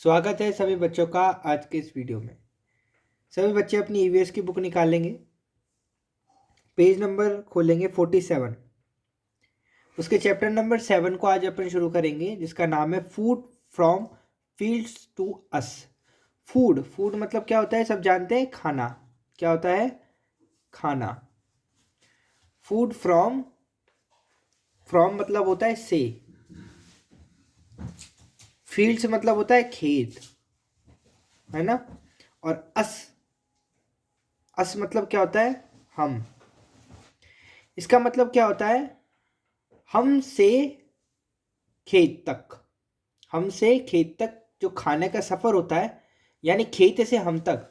स्वागत है सभी बच्चों का आज के इस वीडियो में। सभी बच्चे अपनी ईवीएस की बुक निकालेंगे, पेज नंबर खोलेंगे 47। उसके चैप्टर नंबर 7 को आज अपन शुरू करेंगे, जिसका नाम है food from fields to us. Food food मतलब क्या होता है, सब जानते हैं, खाना। क्या होता है? खाना। फूड फ्रॉम, फ्रॉम मतलब होता है से, फील्ड्स मतलब होता है खेत, है ना। और अस, अस मतलब क्या होता है? हम। इसका मतलब क्या होता है? हम से खेत तक, हम से खेत तक जो खाने का सफ़र होता है, यानी खेत से हम तक।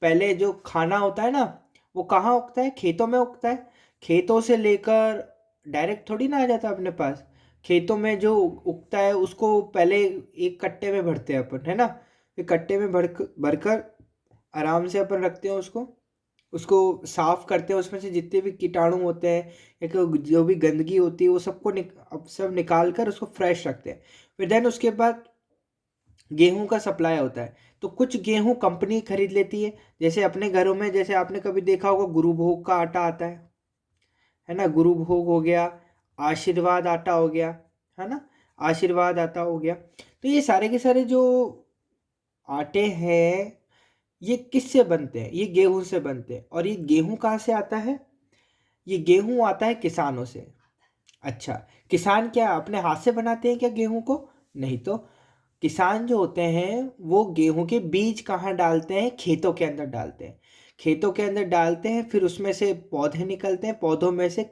पहले जो खाना होता है ना, वो कहाँ उगता है? खेतों में उगता है। खेतों से लेकर डायरेक्ट थोड़ी ना आ जाता अपने पास। खेतों में जो उगता है उसको पहले एक कट्टे में भरते हैं अपन, है ना। एक कट्टे में भरकर आराम से अपन रखते हैं उसको। उसको साफ करते हैं, उसमें से जितने भी कीटाणु होते हैं या जो भी गंदगी होती है वो सबको अब सब निकाल कर उसको फ्रेश रखते हैं। फिर देन उसके बाद गेहूं का सप्लाई होता है। तो कुछ गेहूं कंपनी खरीद लेती है, जैसे अपने घरों में, जैसे आपने कभी देखा होगा गुरु भोग का आटा आता है ना। गुरु भोग हो गया, आशीर्वाद आटा हो गया, है ना। आशीर्वाद आटा हो गया। तो ये सारे के सारे जो आटे हैं, ये किससे बनते हैं? ये गेहूं से बनते हैं। और ये गेहूं कहाँ से आता है? ये गेहूं आता है किसानों से। अच्छा, किसान क्या अपने हाथ से बनाते हैं क्या गेहूं को? नहीं तो। किसान जो होते हैं वो गेहूं के बीज कहाँ डालते हैं? खेतों के अंदर डालते हैं। खेतों के अंदर डालते हैं, फिर उसमें से पौधे निकलते हैं, पौधों में से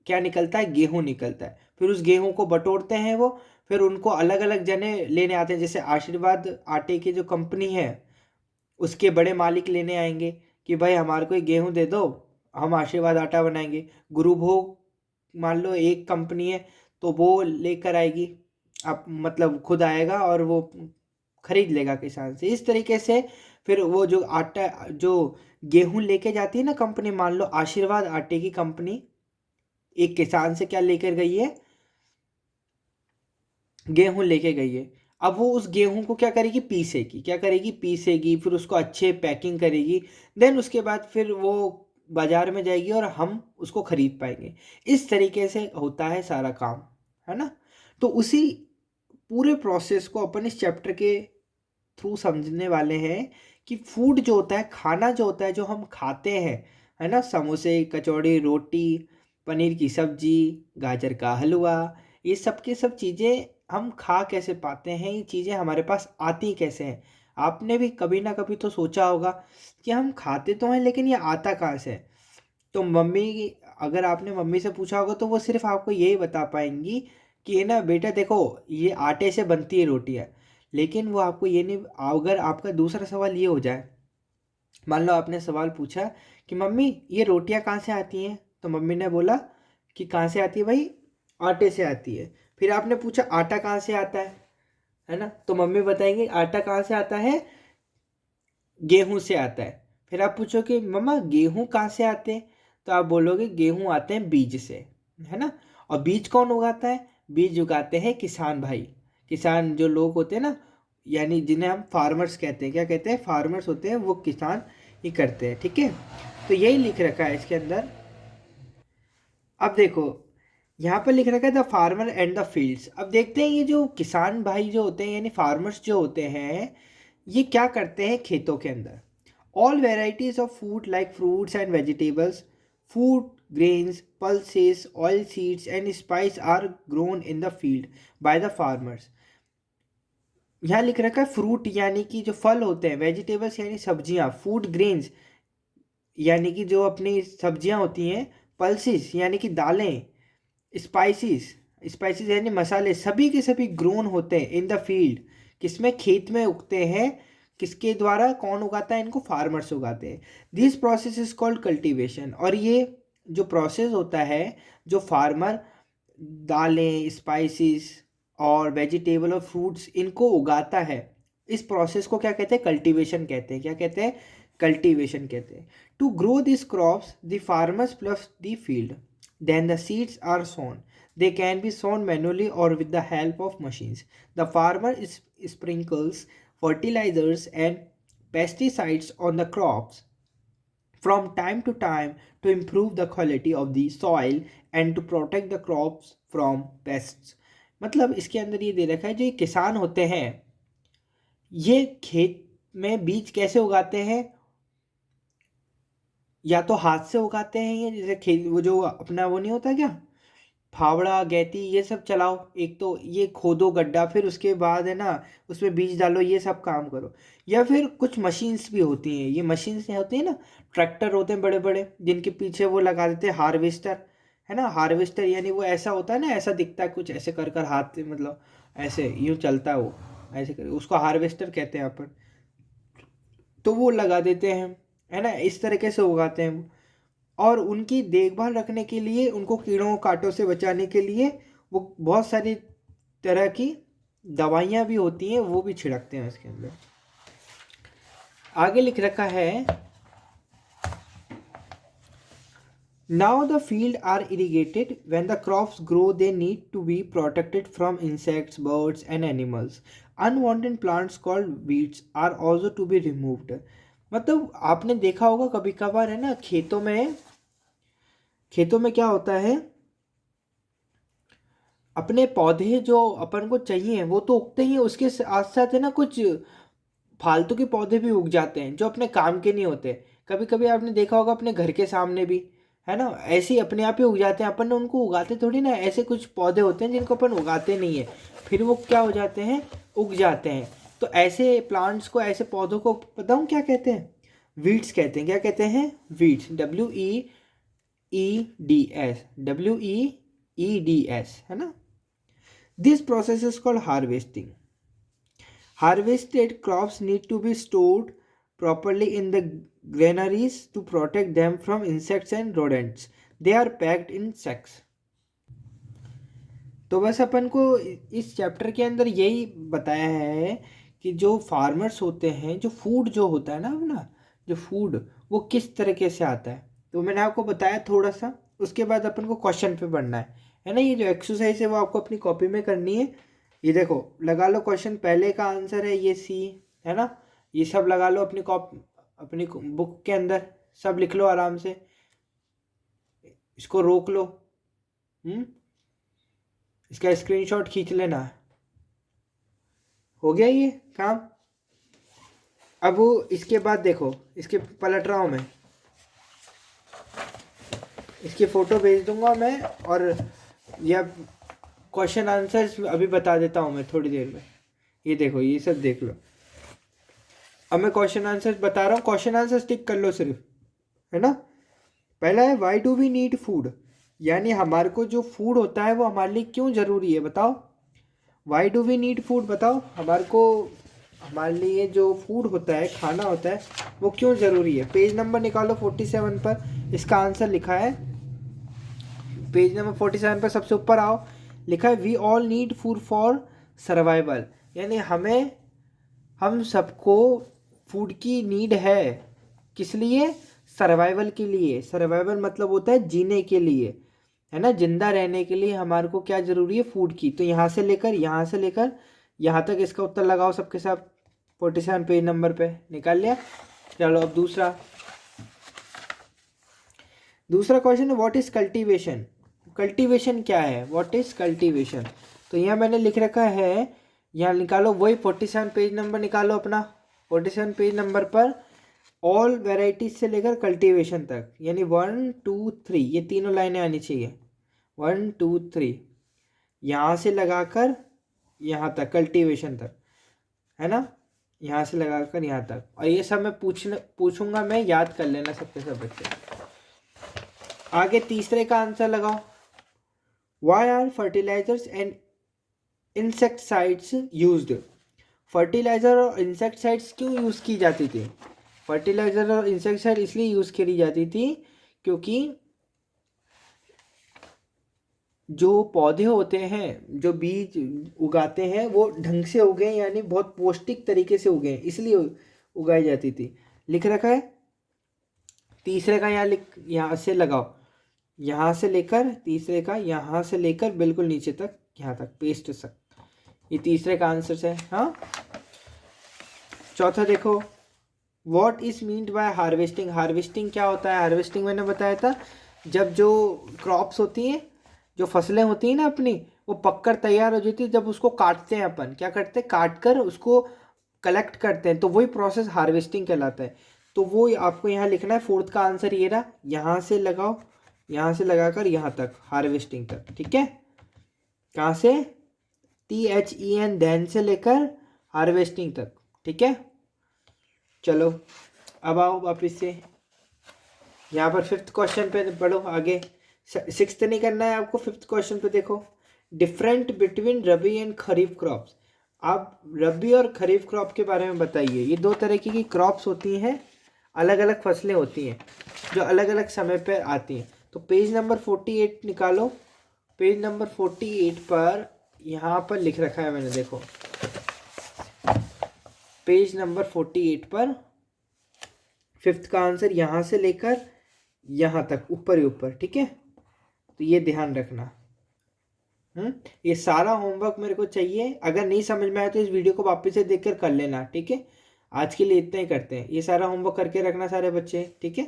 क्या निकलता है? गेहूं निकलता है। फिर उस गेहूं को बटोरते हैं वो, फिर उनको अलग अलग जने लेने आते हैं। जैसे आशीर्वाद आटे की जो कंपनी है, उसके बड़े मालिक लेने आएंगे कि भाई हमारे को ये गेहूं दे दो, हम आशीर्वाद आटा बनाएंगे। गुरु भोग मान लो एक कंपनी है, तो वो लेकर आएगी, आप मतलब खुद आएगा और वो खरीद लेगा किसान से। इस तरीके से फिर वो जो आटा, जो गेहूं लेके जाती है ना कंपनी, मान लो आशीर्वाद आटे की कंपनी एक किसान से क्या लेकर गई है? गेहूं लेके गई है। अब वो उस गेहूं को क्या करेगी? पीसेगी। क्या करेगी? पीसेगी, फिर उसको अच्छे पैकिंग करेगी। देन उसके बाद फिर वो बाजार में जाएगी और हम उसको खरीद पाएंगे। इस तरीके से होता है सारा काम, है ना। तो उसी पूरे प्रोसेस को अपन इस चैप्टर के थ्रू समझने वाले हैं कि फूड जो होता है, खाना जो होता है, जो हम खाते हैं, है ना, समोसे, कचौड़ी, रोटी, पनीर की सब्जी, गाजर का हलवा, ये सब के सब चीज़ें हम खा कैसे पाते हैं? ये चीज़ें हमारे पास आती कैसे हैं? आपने भी कभी ना कभी तो सोचा होगा कि हम खाते तो हैं, लेकिन ये आता कहाँ से है? तो मम्मी, अगर आपने मम्मी से पूछा होगा तो वो सिर्फ आपको यही बता पाएंगी कि ये ना बेटा देखो, ये आटे से बनती है रोटियाँ। लेकिन वो आपको ये नहीं, अगर आपका दूसरा सवाल ये हो जाए, मान लो आपने सवाल पूछा कि मम्मी ये रोटियां कहाँ से आती हैं, तो मम्मी ने बोला कि कहाँ से आती है भाई? आटे से आती है। फिर आपने पूछा आटा कहाँ से आता है ना, तो मम्मी बताएंगे आटा कहाँ से आता है? गेहूं से आता है। फिर आप पूछो कि मम्मा गेहूं कहाँ से आते हैं, तो आप बोलोगे गेहूं आते हैं बीज से, है ना। और बीज कौन उगाता है? बीज उगाते हैं किसान भाई। किसान जो लोग होते हैं ना, यानी जिन्हें हम फार्मर्स कहते हैं। क्या कहते हैं? फार्मर्स होते हैं, वो किसान ही करते हैं, ठीक है। तो यही लिख रखा है इसके अंदर। अब देखो, यहाँ पर लिख रखा है the farmer and the fields. अब देखते हैं ये जो किसान भाई जो होते हैं, यानी फार्मर्स जो होते हैं, ये क्या करते हैं खेतों के अंदर? All varieties of food like fruits and vegetables, food, grains, pulses, oil seeds and spice are grown in the field by the farmers. यहाँ लिख रखा है फ्रूट यानी कि जो फल होते हैं, वेजिटेबल्स यानी सब्जियाँ, फूड ग्रेन्स यानी कि जो अपनी सब्जियाँ होती हैं, पल्सेस यानी कि दालें, स्पाइसेस, स्पाइसेस यानी मसाले, सभी के सभी ग्रोन होते हैं इन द फील्ड। किसमें? खेत में उगते हैं। किसके द्वारा? कौन उगाता है इनको? फार्मर्स उगाते हैं। This process is called cultivation. और ये जो प्रोसेस होता है, जो फार्मर दालें, स्पाइसेस और वेजिटेबल और फ्रूट्स इनको उगाता है, इस प्रोसेस को क्या कहते हैं? कल्टीवेशन कहते हैं। क्या कहते हैं? कल्टीवेशन कहते हैं। To grow this crops the farmers plus the field, then the seeds are sown. They can be sown manually or with the help of machines. The farmer is sprinkles fertilizers and pesticides on the crops from time to time to improve the quality of the soil and to protect the crops from pests. मतलब इसके अंदर ये दे रखा है, जो ये किसान होते हैं ये खेत में बीज कैसे उगाते हैं, या तो हाथ से उगाते हैं, ये जैसे खेत वो जो अपना वो नहीं होता क्या, फावड़ा गैती ये सब चलाओ, एक तो ये खोदो गड्ढा फिर उसके बाद है ना उसमें बीज डालो, ये सब काम करो। या फिर कुछ मशीन्स भी होती हैं, ये मशीन्स होती हैं ना, ट्रैक्टर होते हैं बड़े बड़े जिनके पीछे वो लगा देते हैं हार्वेस्टर, है ना। हार्वेस्टर यानी वो ऐसा होता है ना, ऐसा दिखता है कुछ ऐसे कर कर हाथ से, मतलब ऐसे यूँ चलता है वो, ऐसे कर, उसको हार्वेस्टर कहते हैं अपन। तो वो लगा देते हैं, है ना, इस तरीके से उगाते हैं वो। और उनकी देखभाल रखने के लिए, उनको कीड़ों कांटों से बचाने के लिए वो बहुत सारी तरह की दवाइयाँ भी होती हैं, वो भी छिड़कते हैं इसके अंदर। आगे लिख रखा है, now the field are irrigated when the crops grow they need to be protected from insects birds and animals. Unwanted plants called weeds are also to be removed. मतलब आपने देखा होगा कभी कभार, है ना, खेतों में क्या होता है, अपने पौधे जो अपन को चाहिए वो तो उगते ही हैं, उसके साथ साथ है ना कुछ फालतू के पौधे भी उग जाते हैं जो अपने काम के नहीं होते। कभी कभी आपने देखा होगा अपने घर के सामने भी, है ना, ऐसे ही अपने आप ही उग जाते हैं, अपन उनको उगाते थोड़ी ना, ऐसे कुछ पौधे होते हैं जिनको अपन उगाते नहीं है, फिर वो क्या हो जाते हैं, उग जाते हैं। तो ऐसे प्लांट्स को, ऐसे पौधों को बताऊँ क्या कहते हैं, वीड्स कहते हैं। क्या कहते हैं, वीड्स, WEEDS, है ना। This process is called harvesting. Harvested crops need to be stored properly in the granaries to protect them from insects and rodents. They are packed in sacks. तो बस अपन को इस चैप्टर के अंदर यही बताया है कि जो फार्मर्स होते हैं, जो फूड जो होता है ना अपना, जो फूड वो किस तरीके से आता है, तो मैंने आपको बताया थोड़ा सा। उसके बाद अपन को क्वेश्चन पे पढ़ना है ना। ये जो एक्सरसाइज है वो आपको अपनी कॉपी में करनी है। ये देखो लगा लो क्वेश्चन, पहले का आंसर है ये सी, है ना। ये सब लगा लो अपनी बुक के अंदर, सब लिख लो आराम से, इसको रोक लो, इसका स्क्रीनशॉट खींच लेना। हो गया ये काम। अब वो इसके बाद देखो, इसके पलट रहा हूँ मैं, इसकी फ़ोटो भेज दूंगा मैं, और या क्वेश्चन आंसर्स अभी बता देता हूँ मैं थोड़ी देर में। ये देखो, ये सब देख लो। अब मैं क्वेश्चन आंसर्स बता रहा हूँ, क्वेश्चन आंसर्स टिक कर लो सिर्फ, है ना। पहला है, why do we need food, यानी हमारे को जो फूड होता है वो हमारे लिए क्यों ज़रूरी है, बताओ। Why do we need food, बताओ हमारे लिए जो फूड होता है, खाना होता है, वो क्यों ज़रूरी है। पेज नंबर निकालो 47 पर इसका आंसर लिखा है। पेज नंबर 47 पर सबसे ऊपर आओ, लिखा है we all need food for survival, यानी हम सबको फूड की नीड है। किस लिए, सर्वाइवल के लिए। सर्वाइवल मतलब होता है जीने के लिए, है ना, जिंदा रहने के लिए हमारे को क्या ज़रूरी है, फूड की। तो यहाँ से लेकर यहाँ तक इसका उत्तर लगाओ सबके साथ। 47 पेज नंबर पे निकाल लिया। चलो अब दूसरा क्वेश्चन है, व्हाट इज़ कल्टीवेशन। कल्टीवेशन क्या है, व्हाट इज़ कल्टीवेशन। तो यहाँ मैंने लिख रखा है, यहाँ निकालो वही 47 पेज नंबर निकालो अपना। 47 पेज नंबर पर ऑल वेराइटीज से लेकर कल्टीवेशन तक, यानी 1 2 3 ये तीनों लाइनें आनी चाहिए। 1 2 3 यहाँ से लगाकर यहाँ तक, कल्टीवेशन तक, है ना, यहाँ से लगाकर यहाँ तक। और ये सब मैं पूछूंगा मैं, याद कर लेना सबके सब बच्चे। आगे तीसरे का आंसर लगाओ, why are fertilizers and insecticides used. Fertilizer और इंसेक्टिसाइड्स क्यों यूज़ की जाती थी। फर्टिलाइजर और इंसेक्टिसाइड इसलिए यूज़ करी जाती थी क्योंकि जो पौधे होते हैं, जो बीज उगाते हैं, वो ढंग से उगे, यानी बहुत पौष्टिक तरीके से उगे, इसलिए उगाई जाती थी। लिख रखा है तीसरे का, यहाँ से लगाओ, यहाँ से लेकर तीसरे का यहाँ से लेकर बिल्कुल नीचे तक, यहाँ तक पेस्ट तक, ये तीसरे का आंसर है। हाँ, चौथा देखो, what is meant by harvesting. Harvesting क्या होता है? हार्वेस्टिंग मैंने बताया था, जब जो क्रॉप्स होती हैं, जो फसलें होती हैं ना अपनी, वो पककर तैयार हो जाती है, जब उसको काटते हैं अपन, क्या करते हैं, काट कर उसको कलेक्ट करते हैं, तो वही प्रोसेस हार्वेस्टिंग कहलाता है। तो वो आपको यहाँ लिखना है। फोर्थ का आंसर ये रहा, यहाँ से लगाओ, यहाँ से लगाकर यहाँ तक, हार्वेस्टिंग तक, ठीक है। कहाँ से? THEN, देन से लेकर हार्वेस्टिंग तक, ठीक है। चलो अब आओ वापिस से यहाँ पर फिफ्थ क्वेश्चन पे पढ़ो आगे। सिक्स्थ नहीं करना है आपको, फिफ्थ क्वेश्चन पे देखो, different between rabi and kharif crops. आप रबी और खरीफ क्रॉप के बारे में बताइए। ये दो तरीके की क्रॉप्स होती हैं, अलग अलग फसलें होती हैं जो अलग अलग समय पर आती हैं। तो पेज नंबर 48 निकालो। पेज नंबर 48 पर यहाँ पर लिख रखा है मैंने, देखो पेज नंबर 48 पर फिफ्थ का आंसर यहाँ से लेकर यहाँ तक, ऊपर ही ऊपर, ठीक है। तो ये ध्यान रखना। ये सारा होमवर्क मेरे को चाहिए। अगर नहीं समझ में आया तो इस वीडियो को वापस से देखकर कर लेना, ठीक है। आज के लिए इतना ही करते हैं। ये सारा होमवर्क करके रखना सारे बच्चे, ठीक है।